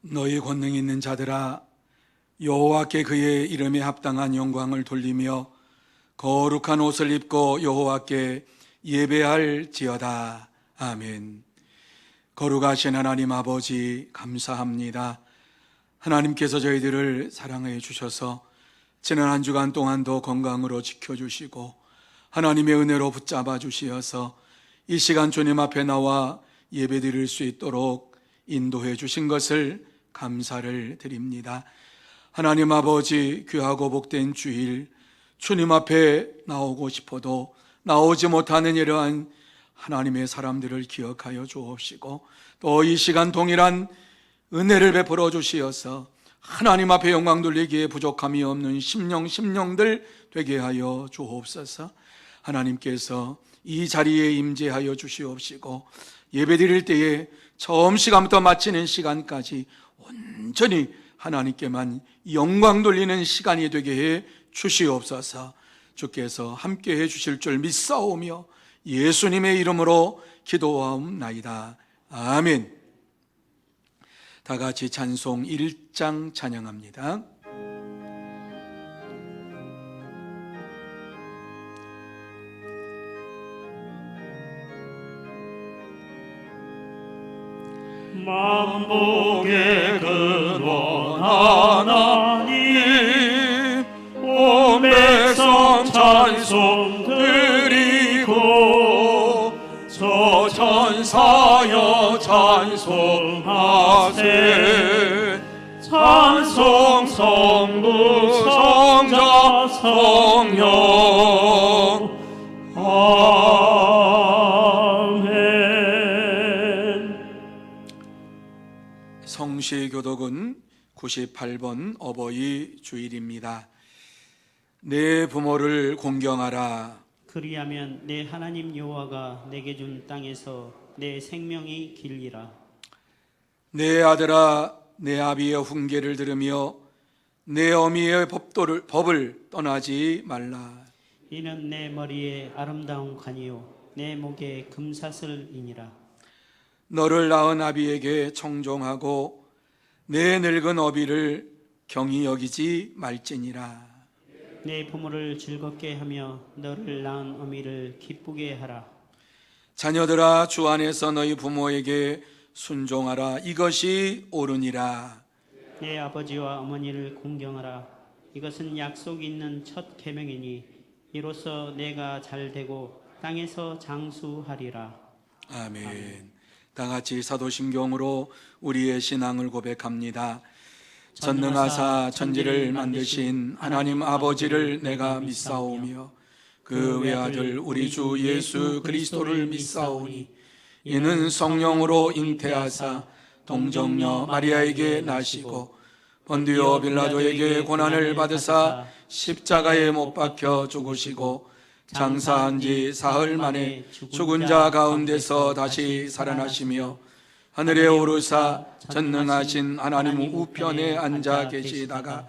너희 권능 있는 자들아, 여호와께 그의 이름에 합당한 영광을 돌리며 거룩한 옷을 입고 여호와께 예배할지어다. 아멘. 거룩하신 하나님 아버지, 감사합니다. 하나님께서 저희들을 사랑해 주셔서 지난 한 주간 동안도 건강으로 지켜주시고 하나님의 은혜로 붙잡아 주시어서 이 시간 주님 앞에 나와 예배드릴 수 있도록 인도해 주신 것을 감사를 드립니다. 하나님 아버지, 귀하고 복된 주일, 주님 앞에 나오고 싶어도 나오지 못하는 이러한 하나님의 사람들을 기억하여 주옵시고, 또 이 시간 동일한 은혜를 베풀어 주시어서 하나님 앞에 영광 돌리기에 부족함이 없는 심령들 되게 하여 주옵소서. 하나님께서 이 자리에 임재하여 주시옵시고, 예배드릴 때에 처음 시간부터 마치는 시간까지 온전히 하나님께만 영광 돌리는 시간이 되게 해 주시옵소서. 주께서 함께 해 주실 줄 믿사오며 예수님의 이름으로 기도하옵나이다. 아멘. 다 같이 찬송 1장 찬양합니다. 만복의 근원 하나님, 온 백성 찬송 드리고 저 천사여 찬송하세. 찬송 성부 성자 성령. 성시교독은 98번 어버이 주일입니다. 내 부모를 공경하라. 그리하면 내 하나님 여호와가 내게 준 땅에서 내 생명이 길리라. 내 아들아, 내 아비의 훈계를 들으며 내 어미의 법을 떠나지 말라. 이는 내 머리에 아름다운 관이요 내 목에 금사슬이니라. 너를 낳은 아비에게 청종하고 내 늙은 어비를 경히 여기지 말지니라. 내 부모를 즐겁게 하며 너를 낳은 어미를 기쁘게 하라. 자녀들아, 주 안에서 너희 부모에게 순종하라. 이것이 옳으니라. 내 아버지와 어머니를 공경하라. 이것은 약속이 있는 첫 계명이니 이로써 내가 잘되고 땅에서 장수하리라. 아멘. 다 같이 사도신경으로 우리의 신앙을 고백합니다. 전능하사 천지를 만드신 하나님 아버지를 내가 믿사오며 그 외아들 우리 주 예수 그리스도를 믿사오니 이는 성령으로 잉태하사 동정녀 마리아에게 나시고 본디오 빌라도에게 고난을 받으사 십자가에 못 박혀 죽으시고 장사한 지 사흘 만에 죽은 자 가운데서 다시 살아나시며 하늘에 오르사 전능하신 하나님 우편에 앉아 계시다가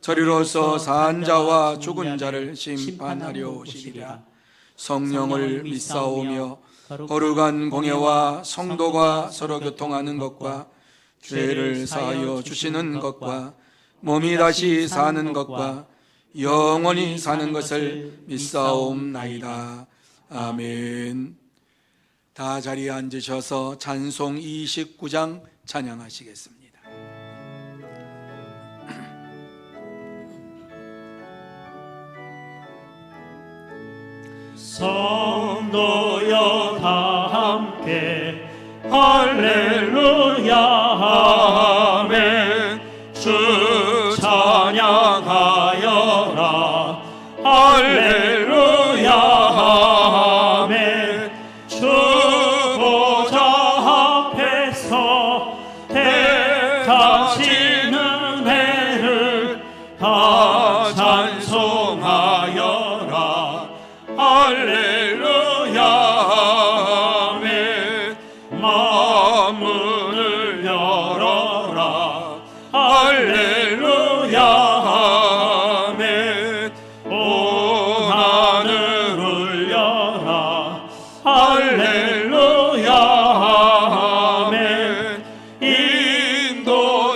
저리로서 산 자와 죽은 자를 심판하려 오시리라. 성령을 믿사오며 거룩한 공예와 성도가 서로 교통하는 것과 죄를 사하여 주시는 것과 몸이 다시 사는 것과 영원히 사는 것을 믿사옵나이다. 아멘. 다 자리에 앉으셔서 찬송 29장 찬양하시겠습니다. 성도여 다 함께 할렐루야 아멘. 주 찬양하여라 할렐루야 아멘. 주 보좌 앞에서 택하시는 은혜를 다 찬송하여라 할렐루야 아멘. 만문을 열어라 할렐루야 아멘. 온 하늘을 열라 할렐루야 아멘. 인도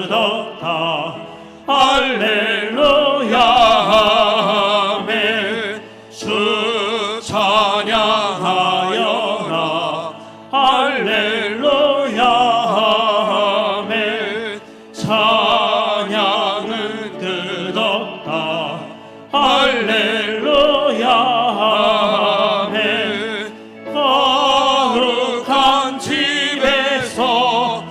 뜯었다. 할렐루야 아멘. 주 찬양하여라. 할렐루야 아멘. 찬양은 뜯었다. 할렐루야 아멘. 거룩한 집에서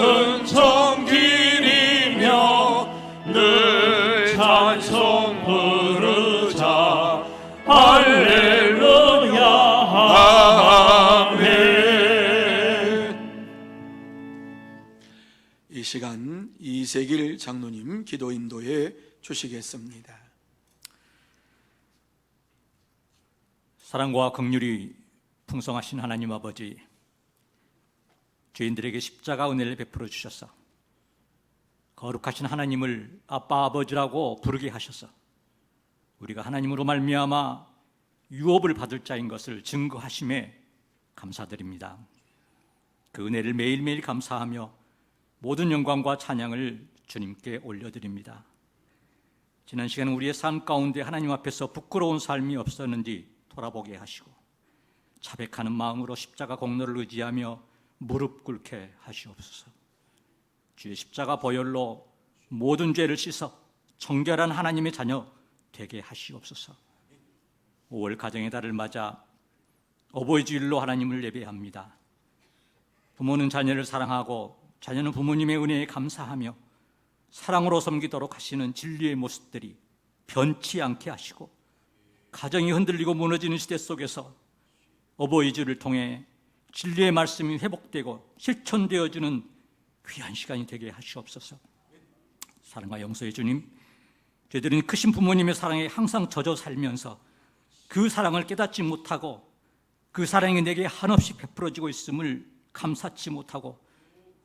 은총 기리며 늘 찬송 부르자. 할렐루야 아멘. 이 시간 이세길 장로님 기도 인도해 주시겠습니다. 사랑과 긍휼이 풍성하신 하나님 아버지, 죄인들에게 십자가 은혜를 베풀어 주셔서 거룩하신 하나님을 아빠 아버지라고 부르게 하셔서 우리가 하나님으로 말미암아 유업을 받을 자인 것을 증거하심에 감사드립니다. 그 은혜를 매일매일 감사하며 모든 영광과 찬양을 주님께 올려드립니다. 지난 시간은 우리의 삶 가운데 하나님 앞에서 부끄러운 삶이 없었는지 돌아보게 하시고 자백하는 마음으로 십자가 공로를 의지하며 무릎 꿇게 하시옵소서. 주의 십자가 보혈로 모든 죄를 씻어 정결한 하나님의 자녀 되게 하시옵소서. 5월 가정의 달을 맞아 어버이 주일로 하나님을 예배합니다. 부모는 자녀를 사랑하고 자녀는 부모님의 은혜에 감사하며 사랑으로 섬기도록 하시는 진리의 모습들이 변치 않게 하시고 가정이 흔들리고 무너지는 시대 속에서 어버이 주를 통해 진리의 말씀이 회복되고 실천되어지는 귀한 시간이 되게 하시옵소서. 사랑과 용서의 주님, 저희들은 크신 부모님의 사랑에 항상 젖어 살면서 그 사랑을 깨닫지 못하고 그 사랑이 내게 한없이 베풀어지고 있음을 감사치 못하고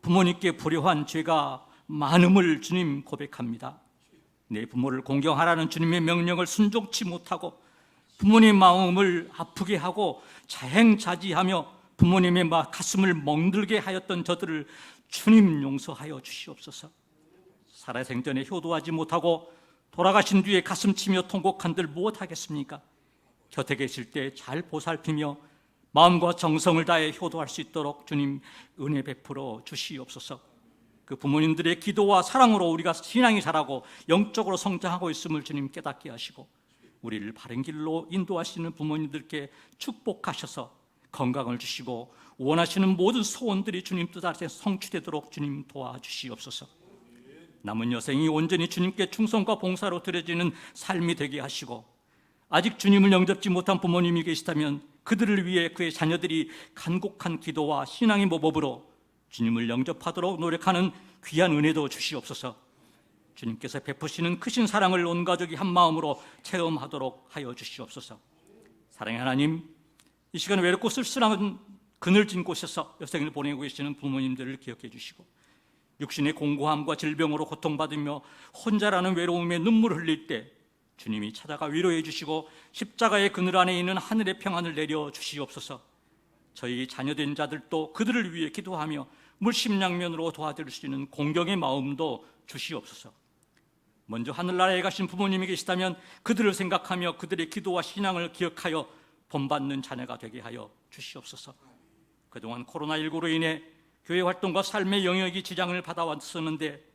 부모님께 불효한 죄가 많음을 주님 고백합니다. 내 부모를 공경하라는 주님의 명령을 순종치 못하고 부모님의 마음을 아프게 하고 자행자지하며 부모님의 가슴을 멍들게 하였던 저들을 주님 용서하여 주시옵소서. 살아생전에 효도하지 못하고 돌아가신 뒤에 가슴치며 통곡한들 무엇하겠습니까? 곁에 계실 때 잘 보살피며 마음과 정성을 다해 효도할 수 있도록 주님 은혜 베풀어 주시옵소서. 그 부모님들의 기도와 사랑으로 우리가 신앙이 자라고 영적으로 성장하고 있음을 주님 깨닫게 하시고 우리를 바른 길로 인도하시는 부모님들께 축복하셔서 건강을 주시고 원하시는 모든 소원들이 주님 뜻 아래 성취되도록 주님 도와주시옵소서. 남은 여생이 온전히 주님께 충성과 봉사로 드려지는 삶이 되게 하시고 아직 주님을 영접지 못한 부모님이 계시다면 그들을 위해 그의 자녀들이 간곡한 기도와 신앙의 모범으로 주님을 영접하도록 노력하는 귀한 은혜도 주시옵소서. 주님께서 베푸시는 크신 사랑을 온 가족이 한 마음으로 체험하도록 하여 주시옵소서. 사랑의 하나님, 이 시간 외롭고 쓸쓸한 그늘진 곳에서 여생을 보내고 계시는 부모님들을 기억해 주시고 육신의 공고함과 질병으로 고통받으며 혼자라는 외로움에 눈물을 흘릴 때 주님이 찾아가 위로해 주시고 십자가의 그늘 안에 있는 하늘의 평안을 내려 주시옵소서. 저희 자녀된 자들도 그들을 위해 기도하며 물심양면으로 도와드릴 수 있는 공경의 마음도 주시옵소서. 먼저 하늘나라에 가신 부모님이 계시다면 그들을 생각하며 그들의 기도와 신앙을 기억하여 본받는 자녀가 되게 하여 주시옵소서. 그동안 코로나19로 인해 교회 활동과 삶의 영역이 지장을 받아왔었는데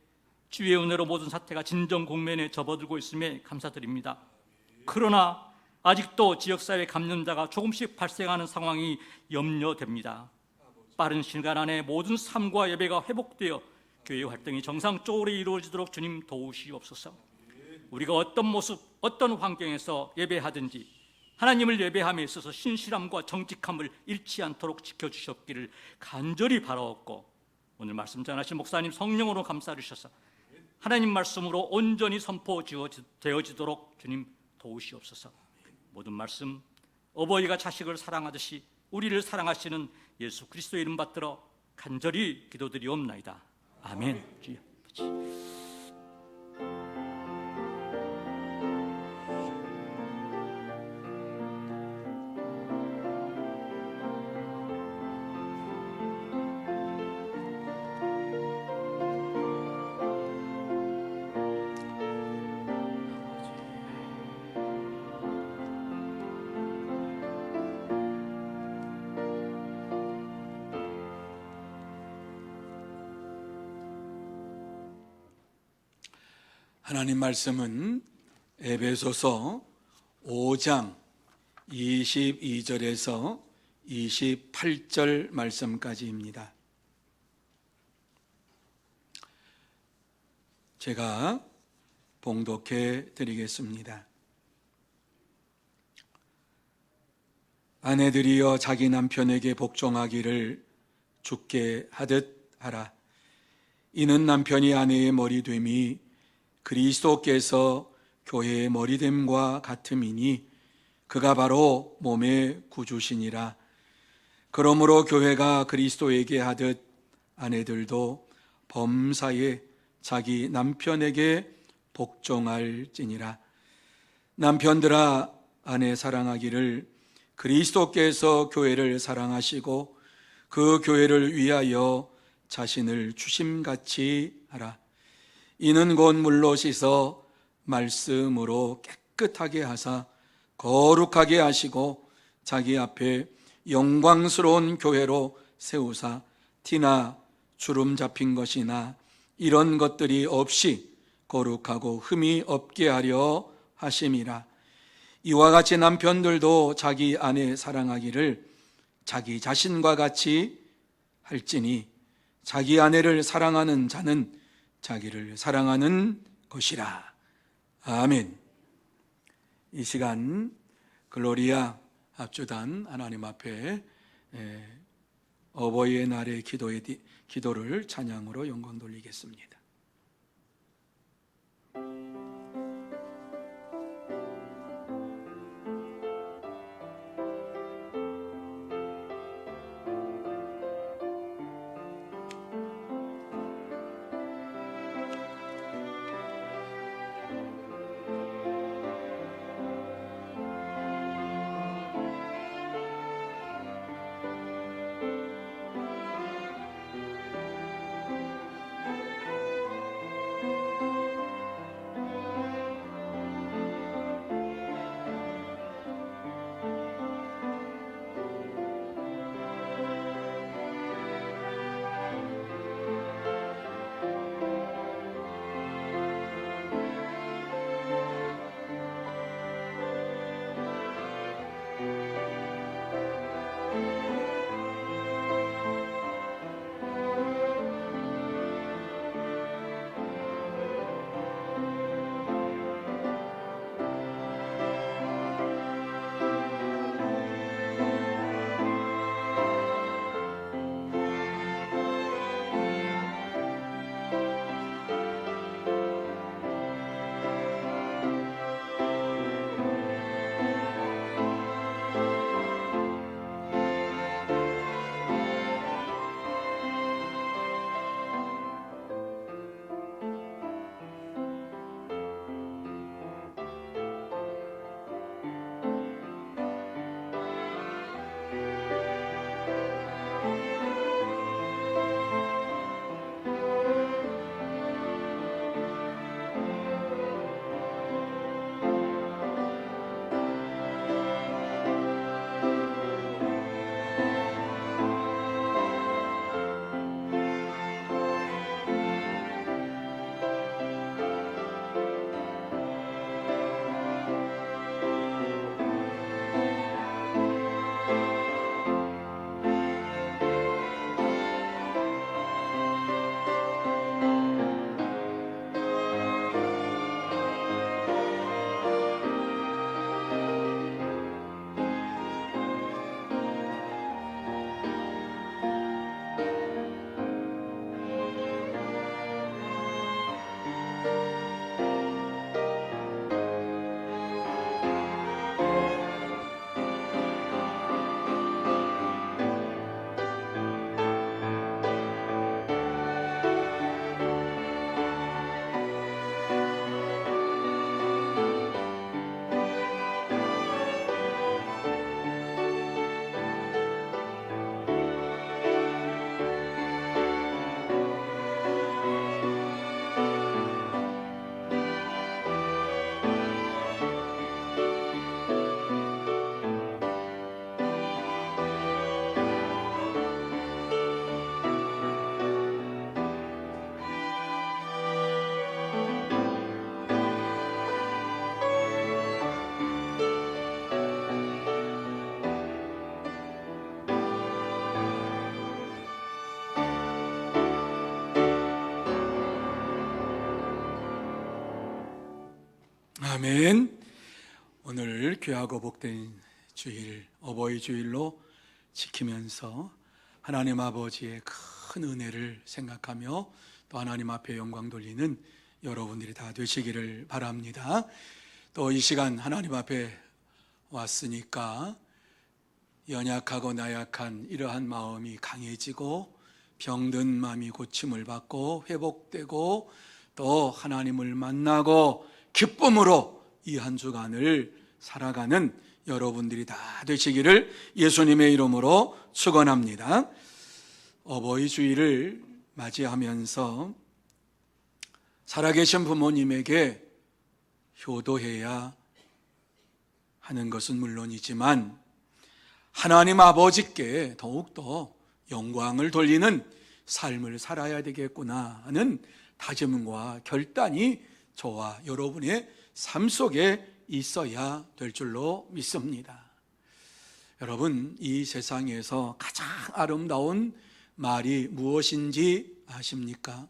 주의 은혜로 모든 사태가 진정 국면에 접어들고 있음에 감사드립니다. 그러나 아직도 지역사회 감염자가 조금씩 발생하는 상황이 염려됩니다. 빠른 시간 안에 모든 삶과 예배가 회복되어 교회 활동이 정상적으로 이루어지도록 주님 도우시옵소서. 우리가 어떤 모습, 어떤 환경에서 예배하든지 하나님을 예배함에 있어서 신실함과 정직함을 잃지 않도록 지켜주셨기를 간절히 바라옵고 오늘 말씀 전하신 목사님 성령으로 감싸주셔서 하나님 말씀으로 온전히 선포되어지도록 주님 도우시옵소서. 모든 말씀 어버이가 자식을 사랑하듯이 우리를 사랑하시는 예수 그리스도의 이름 받들어 간절히 기도드리옵나이다. 아멘. 주여 아버지. 하나님 말씀은 에베소서 5장 22절에서 28절 말씀까지입니다. 제가 봉독해 드리겠습니다. 아내들이여 자기 남편에게 복종하기를 주께 하듯 하라. 이는 남편이 아내의 머리됨이 그리스도께서 교회의 머리됨과 같음이니 그가 바로 몸의 구주시니라. 그러므로 교회가 그리스도에게 하듯 아내들도 범사에 자기 남편에게 복종할지니라. 남편들아 아내 사랑하기를 그리스도께서 교회를 사랑하시고 그 교회를 위하여 자신을 주심같이 하라. 이는 곧 물로 씻어 말씀으로 깨끗하게 하사 거룩하게 하시고 자기 앞에 영광스러운 교회로 세우사 티나 주름 잡힌 것이나 이런 것들이 없이 거룩하고 흠이 없게 하려 하심이라. 이와 같이 남편들도 자기 아내 사랑하기를 자기 자신과 같이 할지니 자기 아내를 사랑하는 자는 자기를 사랑하는 것이라. 아멘. 이 시간 글로리아 합주단 하나님 앞에 어버이의 날의 기도를 찬양으로 영광 돌리겠습니다. 아멘. 오늘 귀하고 복된 주일, 어버이 주일로 지키면서 하나님 아버지의 큰 은혜를 생각하며 또 하나님 앞에 영광 돌리는 여러분들이 다 되시기를 바랍니다. 또 이 시간 하나님 앞에 왔으니까 연약하고 나약한 이러한 마음이 강해지고 병든 마음이 고침을 받고 회복되고 또 하나님을 만나고 기쁨으로 이 한 주간을 살아가는 여러분들이 다 되시기를 예수님의 이름으로 축원합니다. 어버이 주일을 맞이하면서 살아계신 부모님에게 효도해야 하는 것은 물론이지만 하나님 아버지께 더욱더 영광을 돌리는 삶을 살아야 되겠구나 하는 다짐과 결단이 저와 여러분의 삶 속에 있어야 될 줄로 믿습니다. 여러분, 이 세상에서 가장 아름다운 말이 무엇인지 아십니까?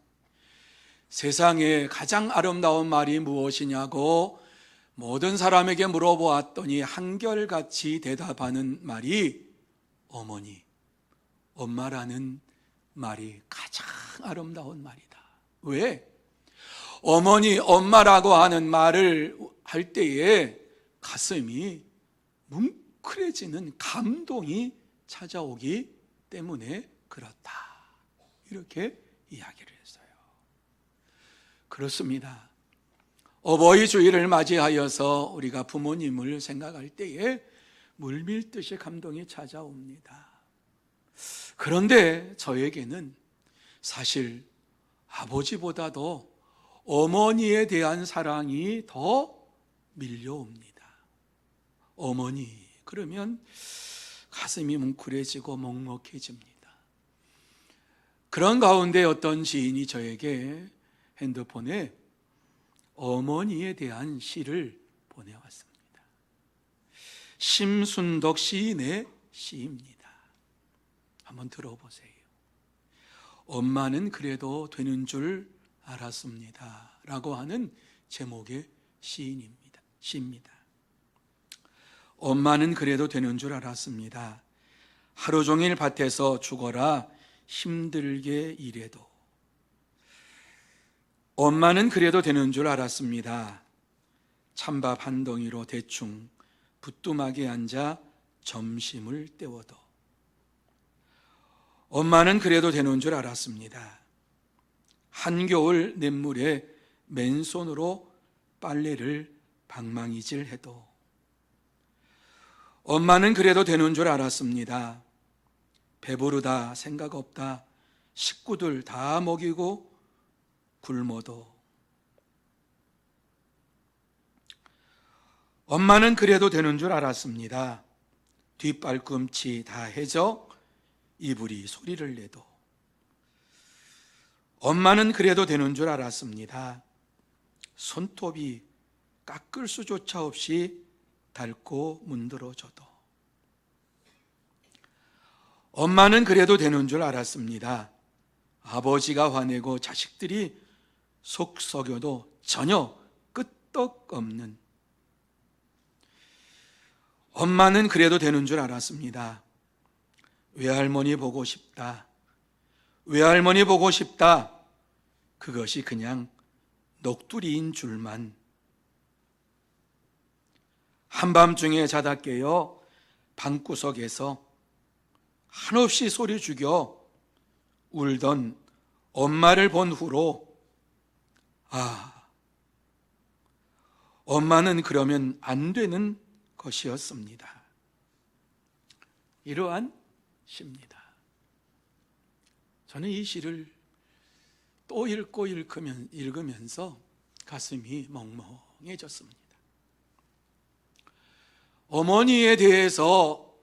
세상에 가장 아름다운 말이 무엇이냐고 모든 사람에게 물어보았더니 한결같이 대답하는 말이 어머니, 엄마라는 말이 가장 아름다운 말이다. 왜? 어머니, 엄마라고 하는 말을 할 때에 가슴이 뭉클해지는 감동이 찾아오기 때문에 그렇다. 이렇게 이야기를 했어요. 그렇습니다. 어버이 주일을 맞이하여서 우리가 부모님을 생각할 때에 물밀듯이 감동이 찾아옵니다. 그런데 저에게는 사실 아버지보다도 어머니에 대한 사랑이 더 밀려옵니다. 어머니, 그러면 가슴이 뭉클해지고 먹먹해집니다. 그런 가운데 어떤 지인이 저에게 핸드폰에 어머니에 대한 시를 보내왔습니다. 심순덕 시인의 시입니다. 한번 들어보세요. 엄마는 그래도 되는 줄 알았습니다 라고 하는 제목의 시입니다. 엄마는 그래도 되는 줄 알았습니다. 하루 종일 밭에서 죽어라 힘들게 일해도. 엄마는 그래도 되는 줄 알았습니다. 찬밥 한 덩이로 대충 부뚜막에 앉아 점심을 때워도. 엄마는 그래도 되는 줄 알았습니다. 한겨울 냇물에 맨손으로 빨래를 방망이질 해도. 엄마는 그래도 되는 줄 알았습니다. 배부르다 생각 없다 식구들 다 먹이고 굶어도. 엄마는 그래도 되는 줄 알았습니다. 뒷발꿈치 다 해져 이불이 소리를 내도. 엄마는 그래도 되는 줄 알았습니다. 손톱이 깎을 수조차 없이 닳고 문드러져도. 엄마는 그래도 되는 줄 알았습니다. 아버지가 화내고 자식들이 속 썩여도 전혀 끄떡없는. 엄마는 그래도 되는 줄 알았습니다. 외할머니 보고 싶다. 외할머니 보고 싶다. 그것이 그냥 녹두리인 줄만. 한밤중에 자다 깨어 방구석에서 한없이 소리 죽여 울던 엄마를 본 후로 엄마는 그러면 안 되는 것이었습니다. 이러한 시입니다. 저는 이 시를 또 읽고 읽으면서 가슴이 멍멍해졌습니다. 어머니에 대해서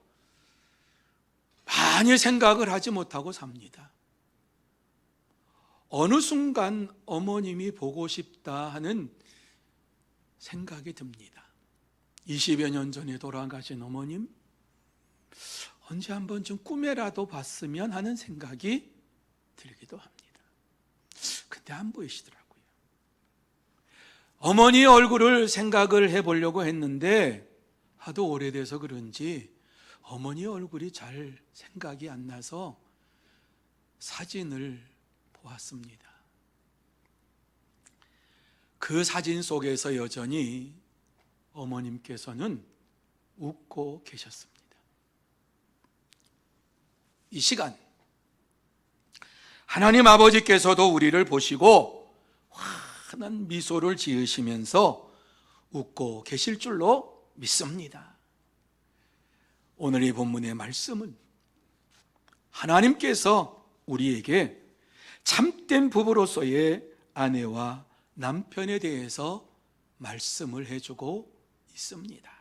많이 생각을 하지 못하고 삽니다. 어느 순간 어머님이 보고 싶다 하는 생각이 듭니다. 20여 년 전에 돌아가신 어머님, 언제 한번 좀 꿈에라도 봤으면 하는 생각이 들기도 합니다. 근데 안 보이시더라고요. 어머니 얼굴을 생각을 해보려고 했는데 하도 오래돼서 그런지 어머니 얼굴이 잘 생각이 안 나서 사진을 보았습니다. 그 사진 속에서 여전히 어머님께서는 웃고 계셨습니다. 이 시간 하나님 아버지께서도 우리를 보시고 환한 미소를 지으시면서 웃고 계실 줄로 믿습니다. 오늘 이 본문의 말씀은 하나님께서 우리에게 참된 부부로서의 아내와 남편에 대해서 말씀을 해주고 있습니다.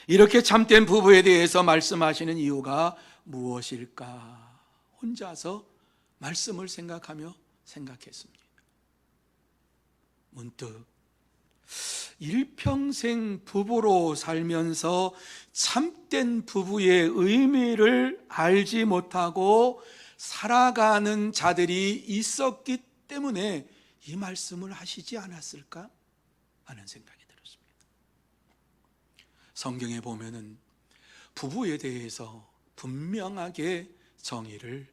이렇게 참된 부부에 대해서 말씀하시는 이유가 무엇일까? 혼자서 말씀을 생각했습니다. 문득 일평생 부부로 살면서 참된 부부의 의미를 알지 못하고 살아가는 자들이 있었기 때문에 이 말씀을 하시지 않았을까 하는 생각이 들었습니다. 성경에 보면은 부부에 대해서 분명하게 정의를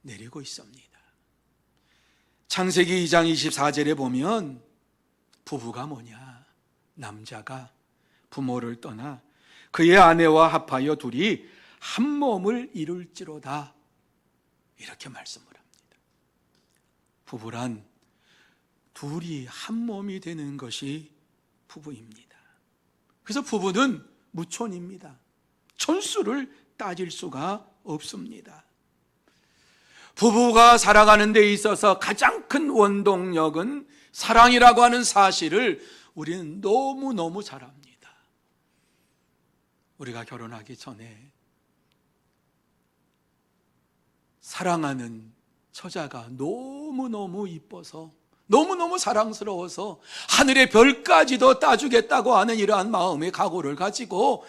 내리고 있습니다. 창세기 2장 24절에 보면 부부가 뭐냐? 남자가 부모를 떠나 그의 아내와 합하여 둘이 한 몸을 이룰지로다, 이렇게 말씀을 합니다. 부부란 둘이 한 몸이 되는 것이 부부입니다. 그래서 부부는 무촌입니다. 촌수를 따질 수가 없습니다. 부부가 살아가는 데 있어서 가장 큰 원동력은 사랑이라고 하는 사실을 우리는 너무너무 잘 압니다. 우리가 결혼하기 전에 사랑하는 처자가 너무너무 이뻐서, 너무너무 사랑스러워서 하늘의 별까지도 따주겠다고 하는 이러한 마음의 각오를 가지고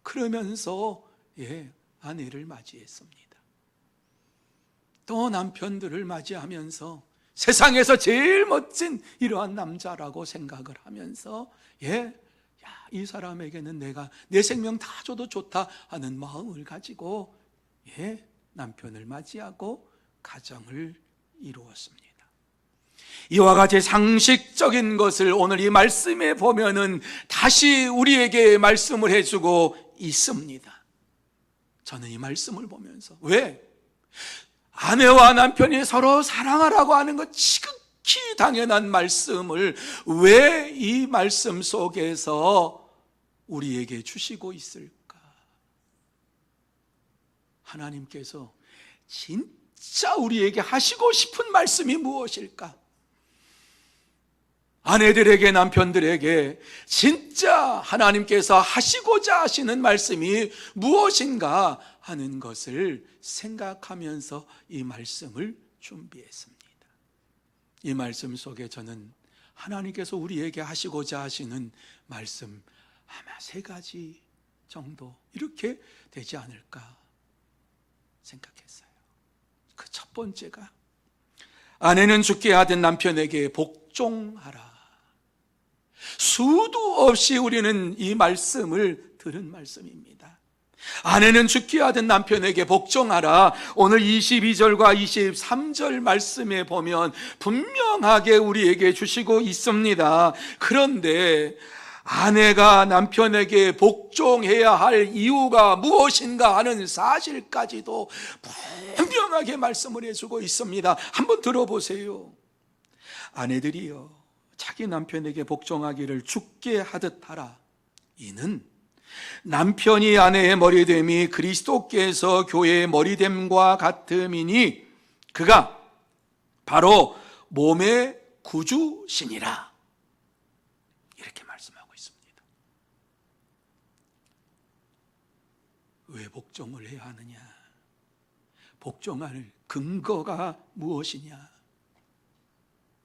그러면서 아내를 맞이했습니다. 또 남편들을 맞이하면서 세상에서 제일 멋진 이러한 남자라고 생각을 하면서 이 사람에게는 내가 내 생명 다 줘도 좋다 하는 마음을 가지고 남편을 맞이하고 가정을 이루었습니다. 이와 같이 상식적인 것을 오늘 이 말씀에 보면은 다시 우리에게 말씀을 해주고 있습니다. 저는 이 말씀을 보면서 왜? 아내와 남편이 서로 사랑하라고 하는 것 지극히 당연한 말씀을 왜 이 말씀 속에서 우리에게 주시고 있을까? 하나님께서 진짜 우리에게 하시고 싶은 말씀이 무엇일까? 아내들에게, 남편들에게 진짜 하나님께서 하시고자 하시는 말씀이 무엇인가 하는 것을 생각하면서 이 말씀을 준비했습니다. 이 말씀 속에 저는 하나님께서 우리에게 하시고자 하시는 말씀 아마 3가지 정도 이렇게 되지 않을까 생각했어요. 그 첫 번째가 아내는 죽게 하던 남편에게 복종하라. 수도 없이 우리는 이 말씀을 들은 말씀입니다. 아내는 죽게 하던 남편에게 복종하라. 오늘 22절과 23절 말씀에 보면 분명하게 우리에게 주시고 있습니다. 그런데 아내가 남편에게 복종해야 할 이유가 무엇인가 하는 사실까지도 분명하게 말씀을 해주고 있습니다. 한번 들어보세요. 아내들이여 자기 남편에게 복종하기를 죽게 하듯 하라. 이는 남편이 아내의 머리됨이 그리스도께서 교회의 머리됨과 같음이니 그가 바로 몸의 구주시니라. 이렇게 말씀하고 있습니다. 왜 복종을 해야 하느냐? 복종할 근거가 무엇이냐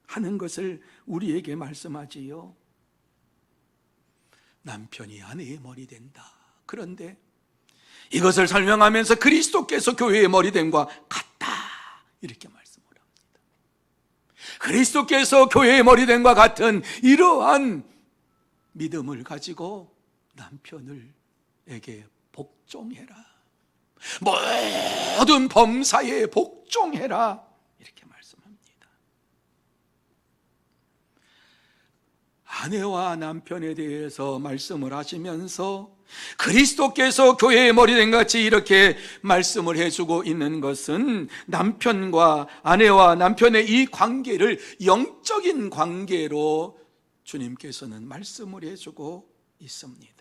하는 것을 우리에게 말씀하지요. 남편이 아내의 머리 된다. 그런데 이것을 설명하면서 그리스도께서 교회의 머리 됨과 같다. 이렇게 말씀을 합니다. 그리스도께서 교회의 머리됨과 같은 이러한 믿음을 가지고 남편에게 복종해라. 모든 범사에 복종해라. 이렇게 말씀합니다. 아내와 남편에 대해서 말씀을 하시면서 그리스도께서 교회의 머리된 같이 이렇게 말씀을 해주고 있는 것은 남편과 아내와 남편의 이 관계를 영적인 관계로 주님께서는 말씀을 해주고 있습니다.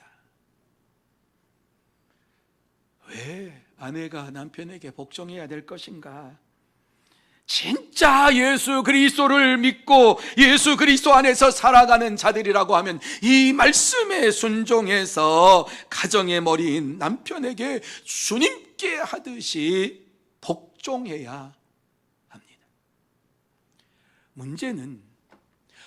왜 아내가 남편에게 복종해야 될 것인가? 진짜 예수 그리스도를 믿고 예수 그리스도 안에서 살아가는 자들이라고 하면 이 말씀에 순종해서 가정의 머리인 남편에게 주님께 하듯이 복종해야 합니다. 문제는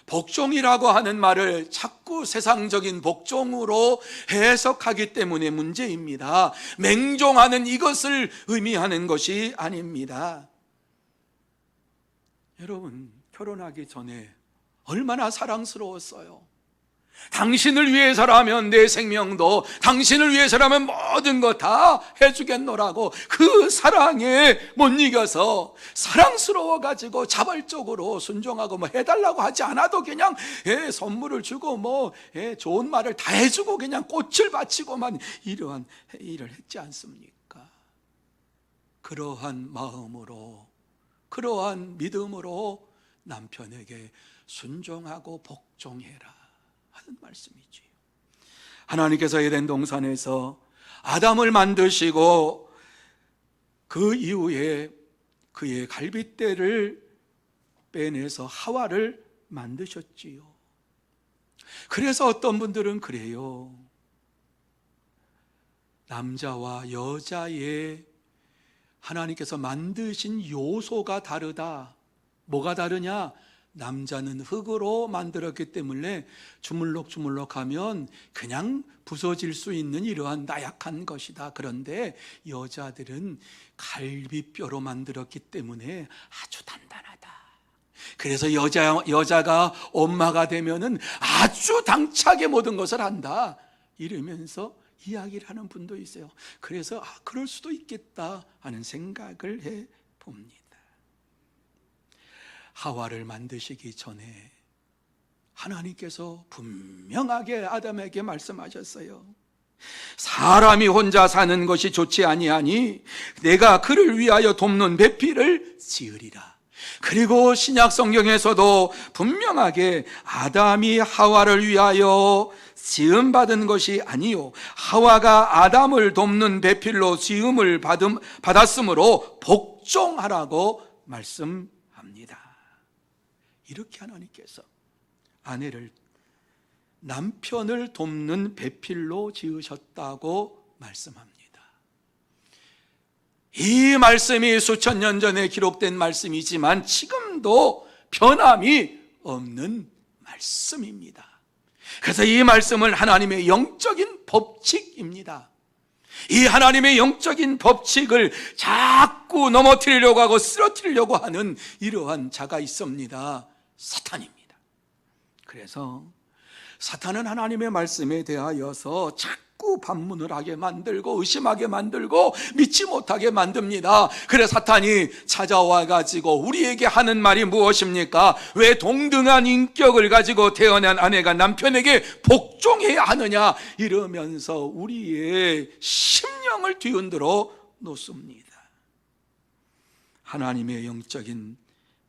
복종이라고 하는 말을 자꾸 세상적인 복종으로 해석하기 때문에 문제입니다. 맹종하는 이것을 의미하는 것이 아닙니다. 여러분, 결혼하기 전에 얼마나 사랑스러웠어요. 당신을 위해서라면 내 생명도, 당신을 위해서라면 모든 거 다 해주겠노라고 그 사랑에 못 이겨서 사랑스러워가지고 자발적으로 순종하고 뭐 해달라고 하지 않아도 그냥 선물을 주고 좋은 말을 다 해주고 그냥 꽃을 바치고만 이러한 일을 했지 않습니까? 그러한 마음으로, 그러한 믿음으로 남편에게 순종하고 복종해라 하는 말씀이지요. 하나님께서 에덴 동산에서 아담을 만드시고 그 이후에 그의 갈빗대를 빼내서 하와를 만드셨지요. 그래서 어떤 분들은 그래요. 남자와 여자의 하나님께서 만드신 요소가 다르다. 뭐가 다르냐? 남자는 흙으로 만들었기 때문에 주물럭주물럭하면 그냥 부서질 수 있는 이러한 나약한 것이다. 그런데 여자들은 갈비뼈로 만들었기 때문에 아주 단단하다. 그래서 여자가 엄마가 되면은 아주 당차게 모든 것을 한다. 이러면서 이야기를 하는 분도 있어요. 그래서 그럴 수도 있겠다 하는 생각을 해 봅니다. 하와를 만드시기 전에 하나님께서 분명하게 아담에게 말씀하셨어요. 사람이 혼자 사는 것이 좋지 아니하니 내가 그를 위하여 돕는 배필을 지으리라. 그리고 신약 성경에서도 분명하게 아담이 하와를 위하여 지음받은 것이 아니요 하와가 아담을 돕는 배필로 지음을 받았으므로 복종하라고 말씀합니다. 이렇게 하나님께서 남편을 돕는 배필로 지으셨다고 말씀합니다. 이 말씀이 수천 년 전에 기록된 말씀이지만 지금도 변함이 없는 말씀입니다. 그래서 이 말씀을 하나님의 영적인 법칙입니다. 이 하나님의 영적인 법칙을 자꾸 넘어뜨리려고 하고 쓰러뜨리려고 하는 이러한 자가 있습니다. 사탄입니다. 그래서 사탄은 하나님의 말씀에 대하여서 자꾸 반문을 하게 만들고 의심하게 만들고 믿지 못하게 만듭니다. 그래서 사탄이 찾아와 가지고 우리에게 하는 말이 무엇입니까? 왜 동등한 인격을 가지고 태어난 아내가 남편에게 복종해야 하느냐? 이러면서 우리의 심령을 뒤흔들어 놓습니다. 하나님의 영적인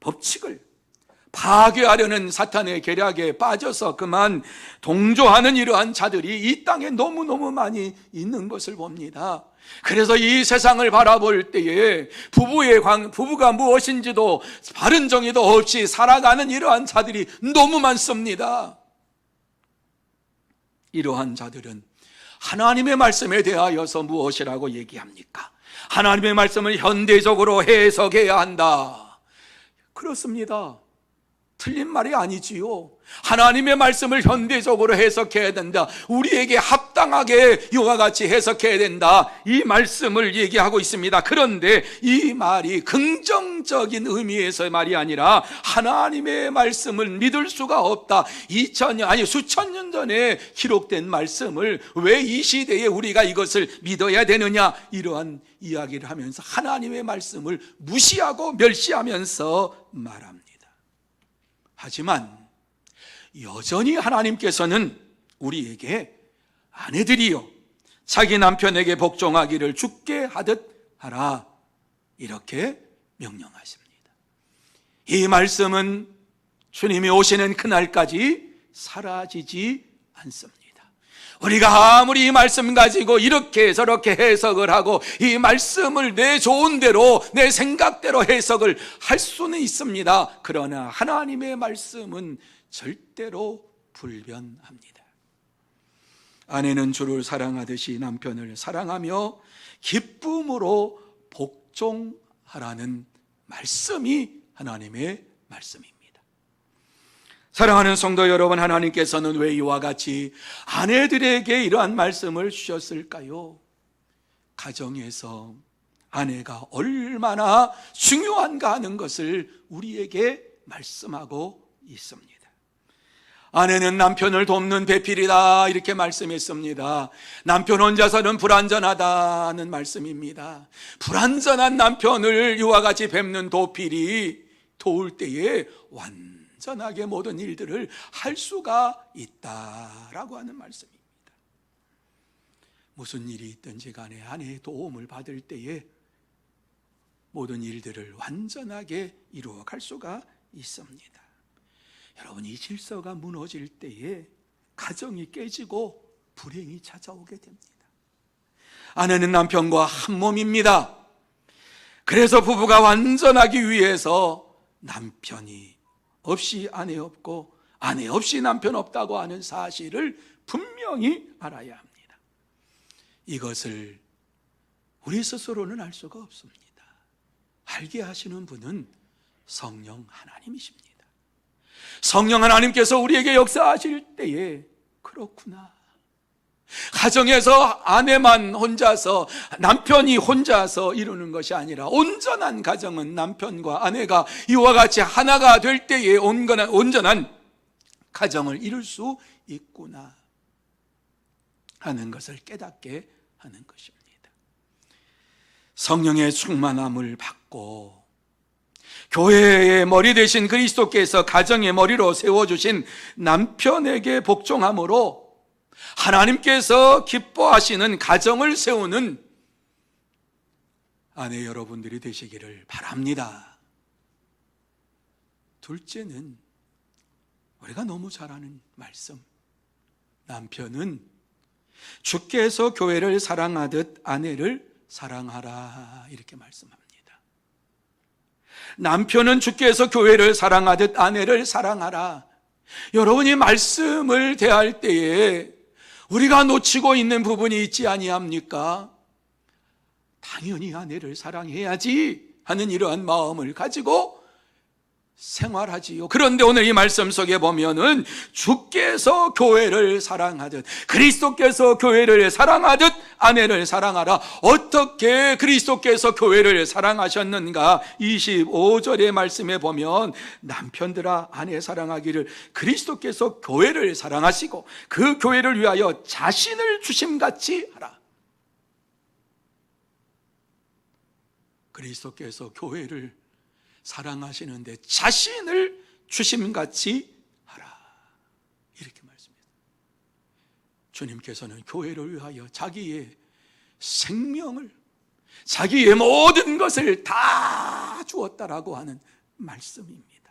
법칙을 파괴하려는 사탄의 계략에 빠져서 그만 동조하는 이러한 자들이 이 땅에 너무너무 많이 있는 것을 봅니다. 그래서 이 세상을 바라볼 때에 부부가 무엇인지도 바른 정의도 없이 살아가는 이러한 자들이 너무 많습니다. 이러한 자들은 하나님의 말씀에 대하여서 무엇이라고 얘기합니까? 하나님의 말씀을 현대적으로 해석해야 한다. 그렇습니다. 틀린 말이 아니지요. 하나님의 말씀을 현대적으로 해석해야 된다. 우리에게 합당하게 이와 같이 해석해야 된다. 이 말씀을 얘기하고 있습니다. 그런데 이 말이 긍정적인 의미에서의 말이 아니라 하나님의 말씀을 믿을 수가 없다. 수천 년 전에 기록된 말씀을 왜 이 시대에 우리가 이것을 믿어야 되느냐, 이러한 이야기를 하면서 하나님의 말씀을 무시하고 멸시하면서 말합니다. 하지만 여전히 하나님께서는 우리에게 아내들이여 자기 남편에게 복종하기를 주께 하듯 하라, 이렇게 명령하십니다. 이 말씀은 주님이 오시는 그날까지 사라지지 않습니다. 우리가 아무리 이 말씀 가지고 이렇게 저렇게 해석을 하고 이 말씀을 내 좋은 대로 내 생각대로 해석을 할 수는 있습니다. 그러나 하나님의 말씀은 절대로 불변합니다. 아내는 주를 사랑하듯이 남편을 사랑하며 기쁨으로 복종하라는 말씀이 하나님의 말씀입니다. 사랑하는 성도 여러분, 하나님께서는 왜 이와 같이 아내들에게 이러한 말씀을 주셨을까요? 가정에서 아내가 얼마나 중요한가 하는 것을 우리에게 말씀하고 있습니다. 아내는 남편을 돕는 배필이다, 이렇게 말씀했습니다. 남편 혼자서는 불완전하다는 말씀입니다. 불완전한 남편을 이와 같이 뵙는 도필이 도울 때에 완전하게 모든 일들을 할 수가 있다라고 하는 말씀입니다. 무슨 일이 있든지 간에 아내의 도움을 받을 때에 모든 일들을 완전하게 이루어갈 수가 있습니다. 여러분, 이 질서가 무너질 때에 가정이 깨지고 불행이 찾아오게 됩니다. 아내는 남편과 한 몸입니다. 그래서 부부가 완전하기 위해서 남편이 없이 아내 없고 아내 없이 남편 없다고 하는 사실을 분명히 알아야 합니다. 이것을 우리 스스로는 알 수가 없습니다. 알게 하시는 분은 성령 하나님이십니다. 성령 하나님께서 우리에게 역사하실 때에 그렇구나, 가정에서 아내만 혼자서, 남편이 혼자서 이루는 것이 아니라 온전한 가정은 남편과 아내가 이와 같이 하나가 될 때에 온전한 가정을 이룰 수 있구나 하는 것을 깨닫게 하는 것입니다. 성령의 충만함을 받고 교회의 머리 되신 그리스도께서 가정의 머리로 세워주신 남편에게 복종함으로 하나님께서 기뻐하시는 가정을 세우는 아내 여러분들이 되시기를 바랍니다. 둘째는 우리가 너무 잘 아는 말씀, 남편은 주께서 교회를 사랑하듯 아내를 사랑하라, 이렇게 말씀합니다. 남편은 주께서 교회를 사랑하듯 아내를 사랑하라. 여러분이 말씀을 대할 때에 우리가 놓치고 있는 부분이 있지 아니합니까? 당연히 아내를 사랑해야지 하는 이러한 마음을 가지고 생활하지요. 그런데 오늘 이 말씀 속에 보면은 주께서 교회를 사랑하듯, 그리스도께서 교회를 사랑하듯 아내를 사랑하라. 어떻게 그리스도께서 교회를 사랑하셨는가? 25절의 말씀에 보면 남편들아 아내 사랑하기를 그리스도께서 교회를 사랑하시고 그 교회를 위하여 자신을 주심같이 하라. 그리스도께서 교회를 사랑하시는데 자신을 주심같이 하라, 이렇게 말씀합니다. 주님께서는 교회를 위하여 자기의 생명을, 자기의 모든 것을 다 주었다라고 하는 말씀입니다.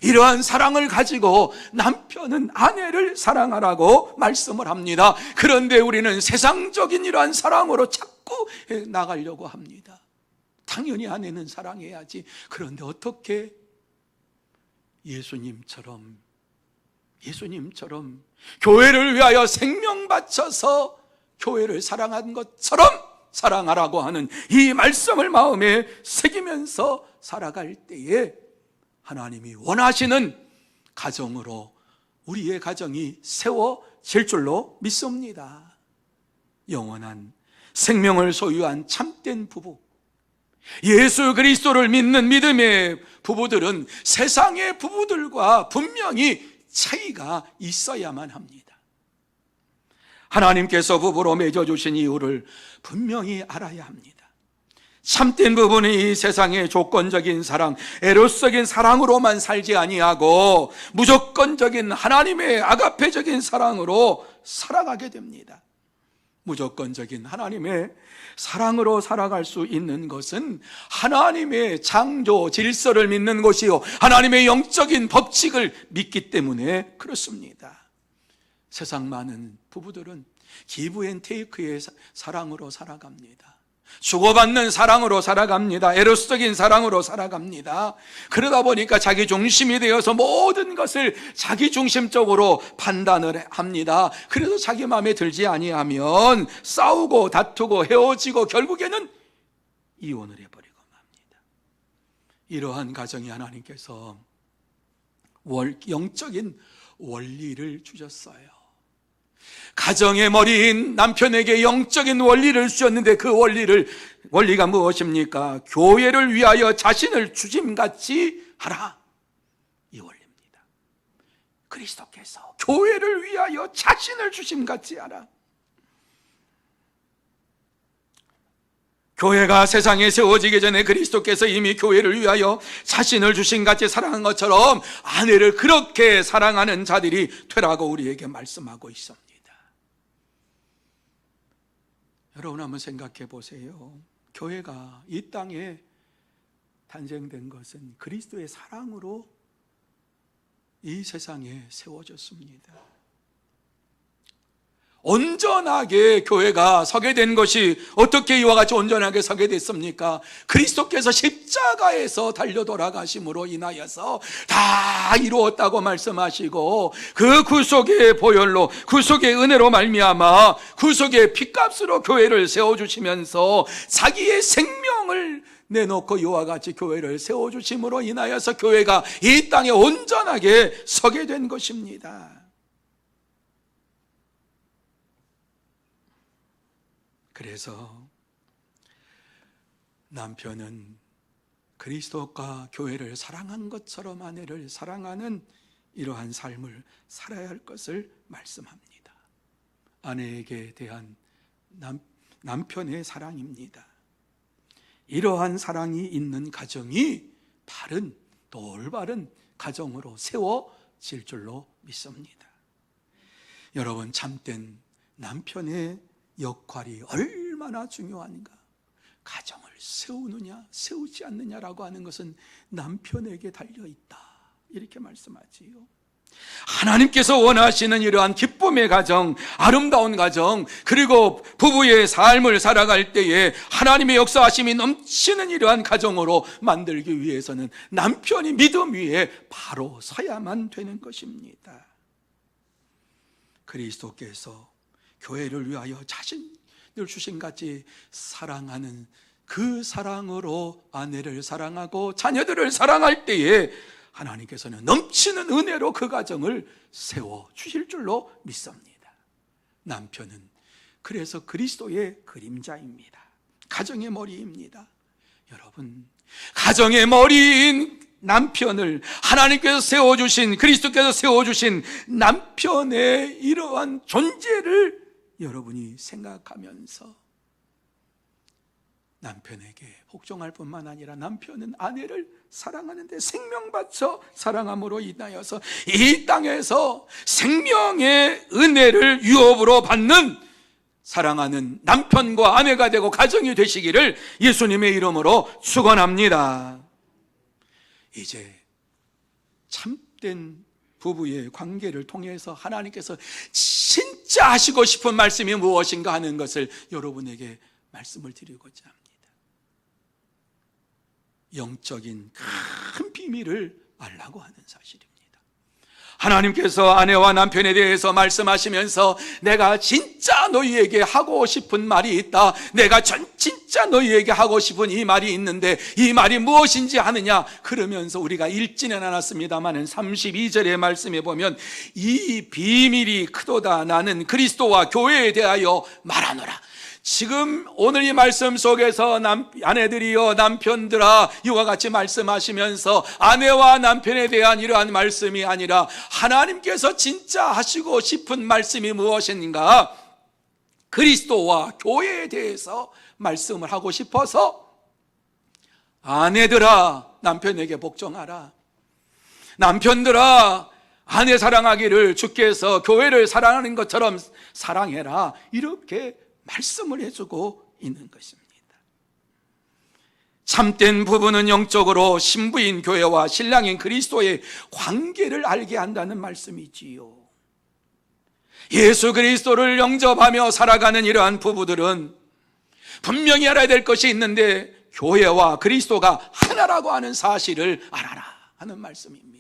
이러한 사랑을 가지고 남편은 아내를 사랑하라고 말씀을 합니다. 그런데 우리는 세상적인 이러한 사랑으로 자꾸 나가려고 합니다. 당연히 아내는 사랑해야지. 그런데 어떻게 예수님처럼 교회를 위하여 생명 바쳐서 교회를 사랑한 것처럼 사랑하라고 하는 이 말씀을 마음에 새기면서 살아갈 때에 하나님이 원하시는 가정으로 우리의 가정이 세워질 줄로 믿습니다. 영원한 생명을 소유한 참된 부부, 예수 그리스도를 믿는 믿음의 부부들은 세상의 부부들과 분명히 차이가 있어야만 합니다. 하나님께서 부부로 맺어주신 이유를 분명히 알아야 합니다. 참된 부부는 이 세상의 조건적인 사랑, 에로스적인 사랑으로만 살지 아니하고 무조건적인 하나님의 아가페적인 사랑으로 살아가게 됩니다. 무조건적인 하나님의 사랑으로 살아갈 수 있는 것은 하나님의 창조 질서를 믿는 것이요, 하나님의 영적인 법칙을 믿기 때문에 그렇습니다. 세상 많은 부부들은 기브 앤 테이크의 사랑으로 살아갑니다. 주고받는 사랑으로 살아갑니다. 에로스적인 사랑으로 살아갑니다. 그러다 보니까 자기 중심이 되어서 모든 것을 자기 중심적으로 판단을 합니다. 그래서 자기 마음에 들지 아니하면 싸우고 다투고 헤어지고 결국에는 이혼을 해버리고 맙니다. 이러한 가정이 하나님께서 영적인 원리를 주셨어요. 가정의 머리인 남편에게 영적인 원리를 주셨는데 그 원리가 무엇입니까? 교회를 위하여 자신을 주심같이 하라, 이 원리입니다. 그리스도께서 교회를 위하여 자신을 주심같이 하라. 교회가 세상에 세워지기 전에 그리스도께서 이미 교회를 위하여 자신을 주심같이 사랑한 것처럼 아내를 그렇게 사랑하는 자들이 되라고 우리에게 말씀하고 있습니다. 여러분 한번 생각해 보세요. 교회가 이 땅에 탄생된 것은 그리스도의 사랑으로 이 세상에 세워졌습니다. 온전하게 교회가 서게 된 것이 어떻게 이와 같이 온전하게 서게 됐습니까? 그리스도께서 십자가에서 달려 돌아가심으로 인하여서 다 이루었다고 말씀하시고 그 구속의 보혈로, 구속의 은혜로 말미암아 구속의 피값으로 교회를 세워주시면서 자기의 생명을 내놓고 이와 같이 교회를 세워주심으로 인하여서 교회가 이 땅에 온전하게 서게 된 것입니다. 그래서 남편은 그리스도가 교회를 사랑한 것처럼 아내를 사랑하는 이러한 삶을 살아야 할 것을 말씀합니다. 아내에게 대한 남편의 사랑입니다. 이러한 사랑이 있는 가정이 바른, 또 올바른 가정으로 세워질 줄로 믿습니다. 여러분, 참된 남편의 역할이 얼마나 중요한가. 가정을 세우느냐 세우지 않느냐라고 하는 것은 남편에게 달려있다, 이렇게 말씀하지요. 하나님께서 원하시는 이러한 기쁨의 가정, 아름다운 가정, 그리고 부부의 삶을 살아갈 때에 하나님의 역사하심이 넘치는 이러한 가정으로 만들기 위해서는 남편이 믿음 위에 바로 서야만 되는 것입니다. 그리스도께서 교회를 위하여 자신을 주신같이 사랑하는 그 사랑으로 아내를 사랑하고 자녀들을 사랑할 때에 하나님께서는 넘치는 은혜로 그 가정을 세워주실 줄로 믿습니다. 남편은 그래서 그리스도의 그림자입니다. 가정의 머리입니다. 여러분, 가정의 머리인 남편을 하나님께서 세워주신, 그리스도께서 세워주신 남편의 이러한 존재를 여러분이 생각하면서 남편에게 복종할 뿐만 아니라 남편은 아내를 사랑하는데 생명 바쳐 사랑함으로 인하여서 이 땅에서 생명의 은혜를 유업으로 받는 사랑하는 남편과 아내가 되고 가정이 되시기를 예수님의 이름으로 축원합니다. 이제 참된 부부의 관계를 통해서 하나님께서 진짜 하시고 싶은 말씀이 무엇인가 하는 것을 여러분에게 말씀을 드리고자 합니다. 영적인 큰 비밀을 알라고 하는 사실입니다. 하나님께서 아내와 남편에 대해서 말씀하시면서 내가 진짜 너희에게 하고 싶은 말이 있다. 내가 진짜 너희에게 하고 싶은 이 말이 있는데 이 말이 무엇인지 아느냐? 그러면서 우리가 읽지는 않았습니다마는 32절의 말씀에 보면 이 비밀이 크도다. 나는 그리스도와 교회에 대하여 말하노라. 지금 오늘 이 말씀 속에서 아내들이여 남편들아 이와 같이 말씀하시면서 아내와 남편에 대한 이러한 말씀이 아니라 하나님께서 진짜 하시고 싶은 말씀이 무엇인가? 그리스도와 교회에 대해서 말씀을 하고 싶어서 아내들아 남편에게 복종하라. 남편들아 아내 사랑하기를 주께서 교회를 사랑하는 것처럼 사랑해라. 이렇게 말씀을 해주고 있는 것입니다. 참된 부부는 영적으로 신부인 교회와 신랑인 그리스도의 관계를 알게 한다는 말씀이지요. 예수 그리스도를 영접하며 살아가는 이러한 부부들은 분명히 알아야 될 것이 있는데 교회와 그리스도가 하나라고 하는 사실을 알아라 하는 말씀입니다.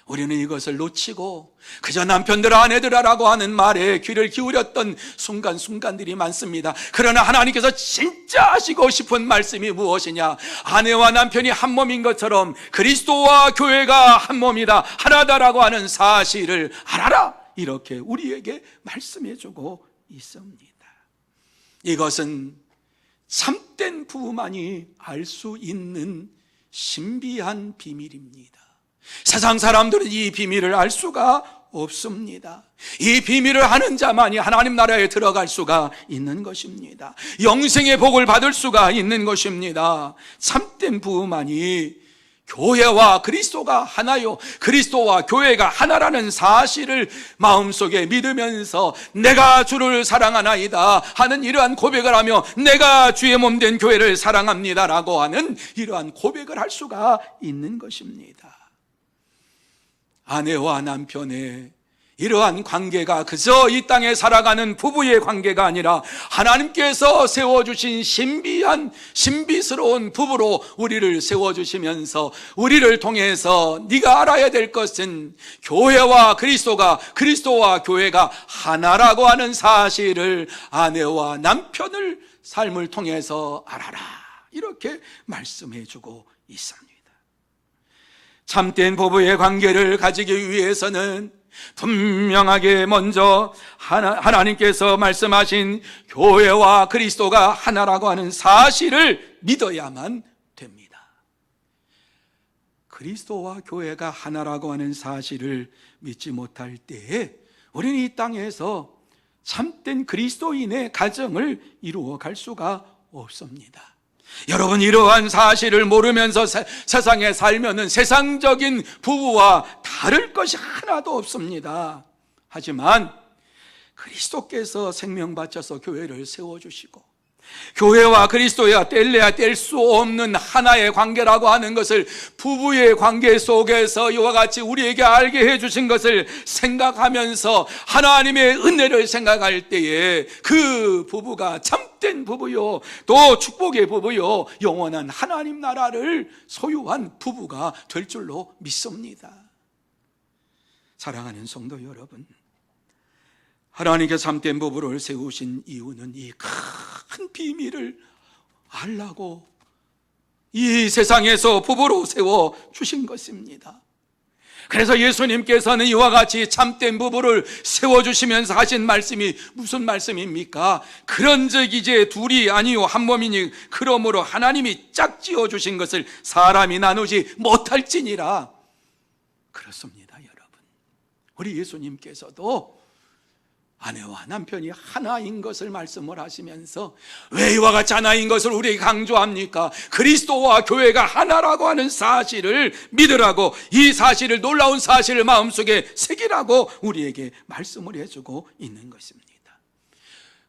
우리는 이것을 놓치고 그저 남편들아 아내들아라고 하는 말에 귀를 기울였던 순간순간들이 많습니다. 그러나 하나님께서 진짜 하시고 싶은 말씀이 무엇이냐? 아내와 남편이 한 몸인 것처럼 그리스도와 교회가 한 몸이다, 하나다라고 하는 사실을 알아라. 이렇게 우리에게 말씀해주고 있습니다. 이것은 참된 부부만이 알 수 있는 신비한 비밀입니다. 세상 사람들은 이 비밀을 알 수가 없습니다. 이 비밀을 아는 자만이 하나님 나라에 들어갈 수가 있는 것입니다. 영생의 복을 받을 수가 있는 것입니다. 참된 부부만이 교회와 그리스도가 하나요, 그리스도와 교회가 하나라는 사실을 마음속에 믿으면서 내가 주를 사랑하나이다 하는 이러한 고백을 하며 내가 주의 몸된 교회를 사랑합니다라고 하는 이러한 고백을 할 수가 있는 것입니다. 아내와 남편의 이러한 관계가 그저 이 땅에 살아가는 부부의 관계가 아니라 하나님께서 세워주신 신비스러운 부부로 우리를 세워주시면서 우리를 통해서 네가 알아야 될 것은 교회와 그리스도와 교회가 하나라고 하는 사실을 아내와 남편을 삶을 통해서 알아라. 이렇게 말씀해주고 있습니다. 참된 부부의 관계를 가지기 위해서는 분명하게 먼저 하나님께서 말씀하신 교회와 그리스도가 하나라고 하는 사실을 믿어야만 됩니다. 그리스도와 교회가 하나라고 하는 사실을 믿지 못할 때에 우리는 이 땅에서 참된 그리스도인의 가정을 이루어 갈 수가 없습니다. 여러분, 이러한 사실을 모르면서 세상에 살면은 세상적인 부부와 다를 것이 하나도 없습니다. 하지만 그리스도께서 생명 바쳐서 교회를 세워주시고 교회와 그리스도야 뗄래야 뗄 수 없는 하나의 관계라고 하는 것을 부부의 관계 속에서 이와 같이 우리에게 알게 해주신 것을 생각하면서 하나님의 은혜를 생각할 때에 그 부부가 참된 부부요, 또 축복의 부부요, 영원한 하나님 나라를 소유한 부부가 될 줄로 믿습니다. 사랑하는 성도 여러분, 하나님께서 참된 부부를 세우신 이유는 이 큰 비밀을 알라고 이 세상에서 부부로 세워주신 것입니다. 그래서 예수님께서는 이와 같이 참된 부부를 세워주시면서 하신 말씀이 무슨 말씀입니까? 그런즉 이제 둘이 아니요 한 몸이니 그러므로 하나님이 짝지어 주신 것을 사람이 나누지 못할지니라. 그렇습니다, 여러분. 우리 예수님께서도 아내와 남편이 하나인 것을 말씀을 하시면서 왜 이와 같이 하나인 것을 우리에게 강조합니까? 그리스도와 교회가 하나라고 하는 사실을 믿으라고, 이 사실을, 놀라운 사실을 마음속에 새기라고 우리에게 말씀을 해주고 있는 것입니다.